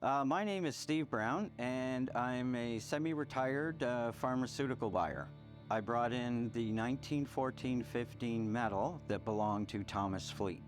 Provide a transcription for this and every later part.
My name is Steve Brown, and I'm a semi-retired pharmaceutical buyer. I brought in the 1914-15 medal that belonged to Thomas Fleet.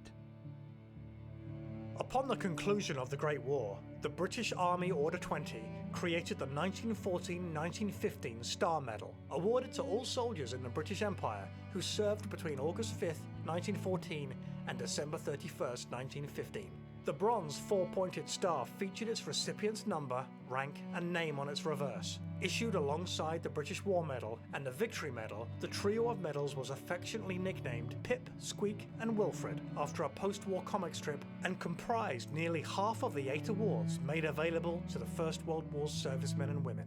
Upon the conclusion of the Great War, the British Army Order 20 created the 1914-1915 Star Medal, awarded to all soldiers in the British Empire who served between August 5th, 1914 and December 31st, 1915. The bronze four-pointed star featured its recipient's number, rank and name on its reverse. Issued alongside the British War Medal and the Victory Medal, the trio of medals was affectionately nicknamed Pip, Squeak and Wilfred after a post-war comic strip, and comprised nearly half of the 8 awards made available to the First World War's servicemen and women.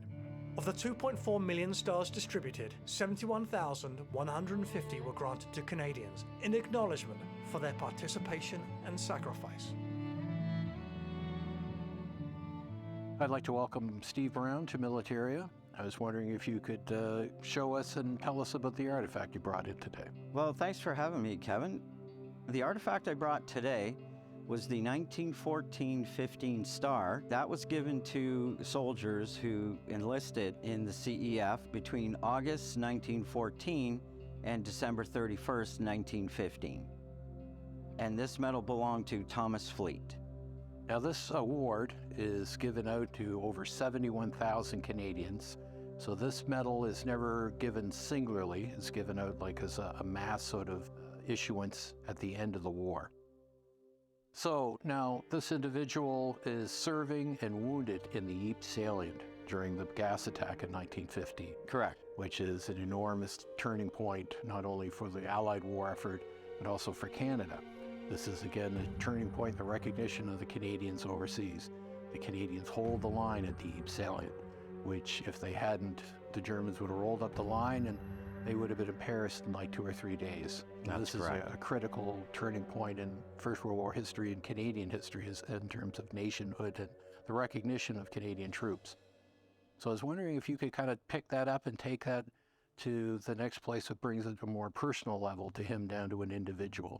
Of the 2.4 million stars distributed, 71,150 were granted to Canadians in acknowledgement for their participation and sacrifice. I'd like to welcome Steve Brown to Militaria. I was wondering if you could show us and tell us about the artifact you brought in today. Well, thanks for having me, Kevin. The artifact I brought today was the 1914-15 Star. That was given to soldiers who enlisted in the CEF between August 1914 and December 31st, 1915. And this medal belonged to Thomas Fleet. Now, this award is given out to over 71,000 Canadians. So this medal is never given singularly. It's given out like as a mass sort of issuance at the end of the war. So now this individual is serving and wounded in the Ypres salient during the gas attack in 1950. Correct. Which is an enormous turning point, not only for the Allied war effort, but also for Canada. This is, again, a turning point, the recognition of the Canadians overseas. The Canadians hold the line at the Ypres salient, which, if they hadn't, the Germans would have rolled up the line and they would have been in Paris in like 2 or 3 days. Now, this correct. is a critical turning point in First World War history and Canadian history in terms of nationhood and the recognition of Canadian troops. So I was wondering if you could kind of pick that up and take that to the next place that brings it to a more personal level, to him down to an individual.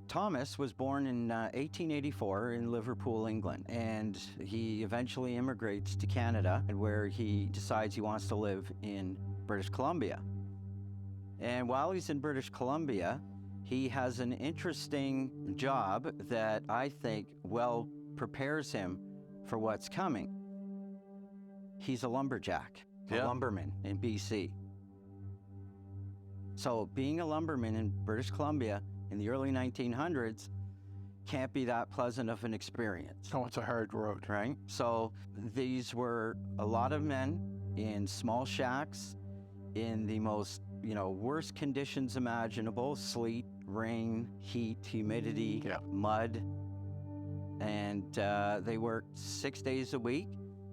Thomas was born in 1884 in Liverpool, England, and he eventually immigrates to Canada, where he decides he wants to live in British Columbia. And while he's in British Columbia, he has an interesting job that I think well prepares him for what's coming. He's a lumberjack, a lumberman in BC. So being a lumberman in British Columbia in the early 1900s can't be that pleasant of an experience. Oh, it's a hard road. Right? So these were a lot of men in small shacks in the most, worst conditions imaginable: sleet, rain, heat, humidity, mud. And they worked 6 days a week,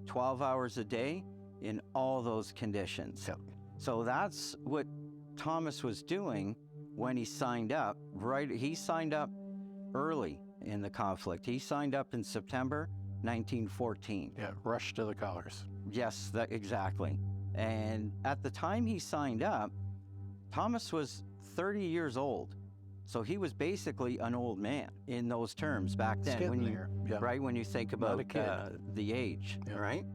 12 hours a day in all those conditions. Yep. So that's what Thomas was doing when he signed up. He signed up early in the conflict. He signed up in September 1914. Yeah, rush to the colors. Yes, exactly. And at the time he signed up, Thomas was 30 years old. So he was basically an old man in those terms back then. Right, when you think about the age, right?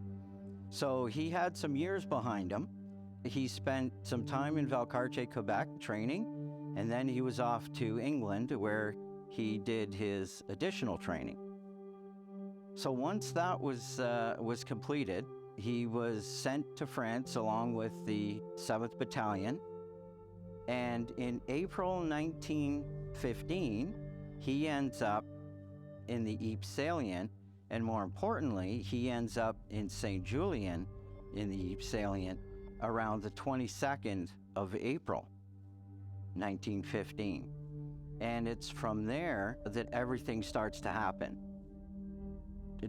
So he had some years behind him. He spent some time in Valcartier, Quebec, training. And then he was off to England, where he did his additional training. So once that was completed, he was sent to France along with the 7th Battalion. And in April 1915, he ends up in the Ypres salient, and more importantly, he ends up in St. Julien in the Ypres salient around the 22nd of April. 1915. And it's from there that everything starts to happen.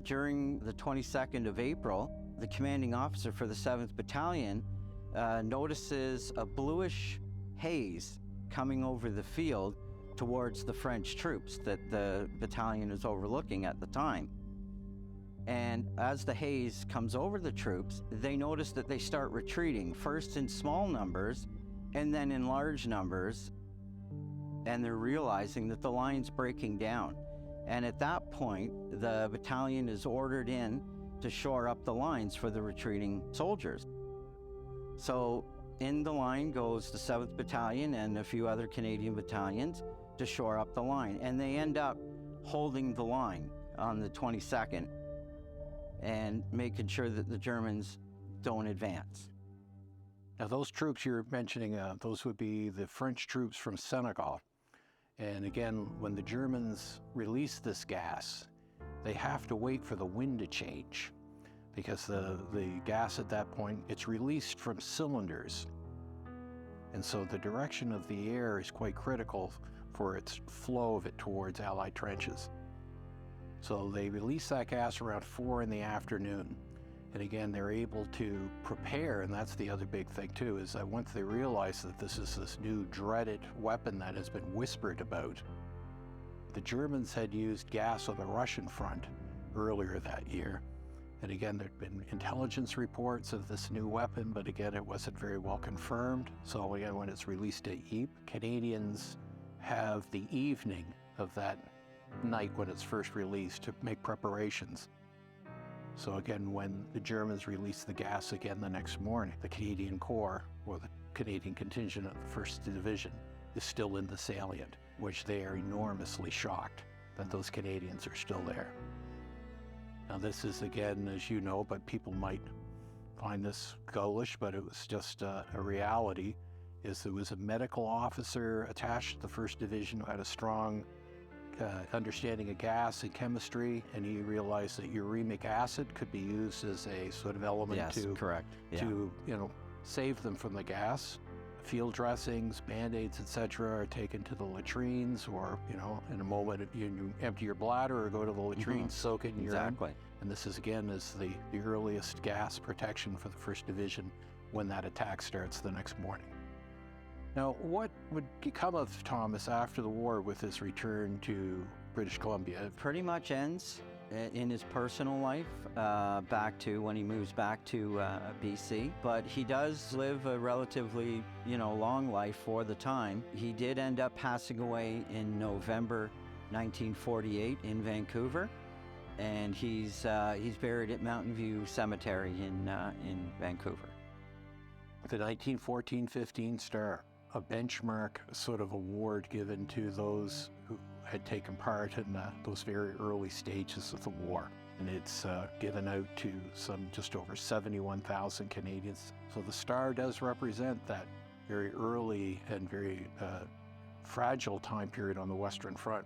During the 22nd of April, the commanding officer for the 7th Battalion notices a bluish haze coming over the field towards the French troops that the battalion is overlooking at the time. And as the haze comes over the troops, they notice that they start retreating, first in small numbers and then in large numbers, and they're realizing that the line's breaking down. And at that point, the battalion is ordered in to shore up the lines for the retreating soldiers. So in the line goes the 7th Battalion and a few other Canadian battalions to shore up the line. And they end up holding the line on the 22nd and making sure that the Germans don't advance. Now, those troops you're mentioning, those would be the French troops from Senegal. And again, when the Germans release this gas, they have to wait for the wind to change, because the gas at that point, it's released from cylinders. And so the direction of the air is quite critical for its flow of it towards Allied trenches. So they release that gas around 4 in the afternoon. And again, they're able to prepare, and that's the other big thing too, is that once they realize that this is this new dreaded weapon that has been whispered about, the Germans had used gas on the Russian front earlier that year. And again, there'd been intelligence reports of this new weapon, but again, it wasn't very well confirmed. So again, when it's released at Ypres, Canadians have the evening of that night when it's first released to make preparations. So again, when the Germans release the gas again the next morning, the Canadian Corps, or the Canadian contingent of the 1st Division, is still in the salient, which they are enormously shocked that those Canadians are still there. Now this is, again, as you know, but people might find this ghoulish, but it was just a reality, is there was a medical officer attached to the 1st Division who had a strong understanding of gas and chemistry, and he realized that uremic acid could be used as a sort of element to save them from the gas. Field dressings, Band-Aids, etc. are taken to the latrines, or in a moment you empty your bladder or go to the latrine, soak it in urine. Exactly. And this is again the earliest gas protection for the 1st Division when that attack starts the next morning. Now, what would become of Thomas after the war with his return to British Columbia? It pretty much ends in his personal life, back to when he moves back to BC. But he does live a relatively, long life for the time. He did end up passing away in November 1948 in Vancouver, and he's buried at Mountain View Cemetery in Vancouver. The 1914-15 Star, a benchmark sort of award given to those who had taken part in those very early stages of the war. And it's given out to some just over 71,000 Canadians. So the star does represent that very early and very fragile time period on the Western Front.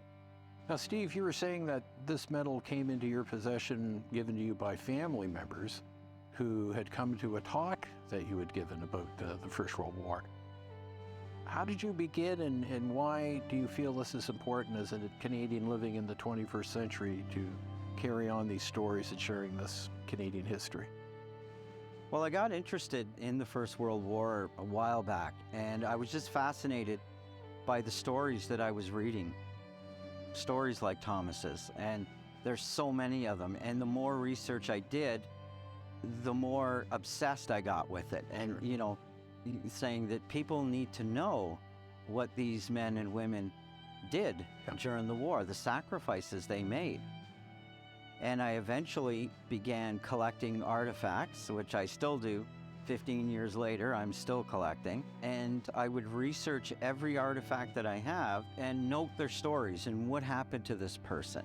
Now, Steve, you were saying that this medal came into your possession, given to you by family members who had come to a talk that you had given about the First World War. How did you begin, and why do you feel this is important as a Canadian living in the 21st century to carry on these stories and sharing this Canadian history? Well, I got interested in the First World War a while back, and I was just fascinated by the stories that I was reading. Stories like Thomas's, and there's so many of them. And the more research I did, the more obsessed I got with it. And, saying that people need to know what these men and women did during the war, the sacrifices they made. And I eventually began collecting artifacts, which I still do. 15 years later, I'm still collecting. And I would research every artifact that I have and note their stories and what happened to this person.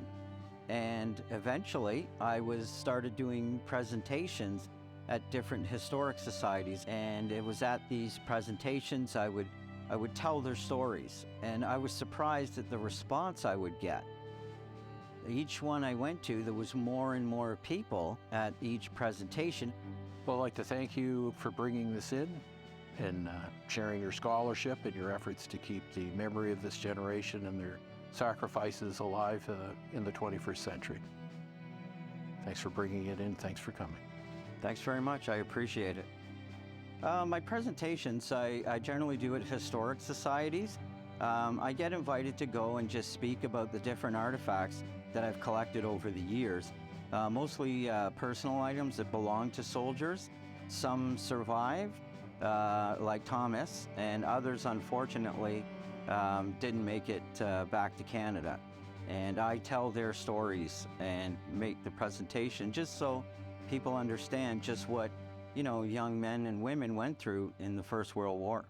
And eventually, I started doing presentations at different historic societies, and it was at these presentations I would tell their stories, and I was surprised at the response I would get. Each one I went to, there was more and more people at each presentation. Well, I'd like to thank you for bringing this in and sharing your scholarship and your efforts to keep the memory of this generation and their sacrifices alive in the 21st century. Thanks for bringing it in. Thanks for coming. Thanks very much. I appreciate it. My presentations, I generally do at historic societies. I get invited to go and just speak about the different artifacts that I've collected over the years. Mostly personal items that belong to soldiers. Some survived, like Thomas, and others, unfortunately, didn't make it back to Canada. And I tell their stories and make the presentation just so people understand just what, young men and women went through in the First World War.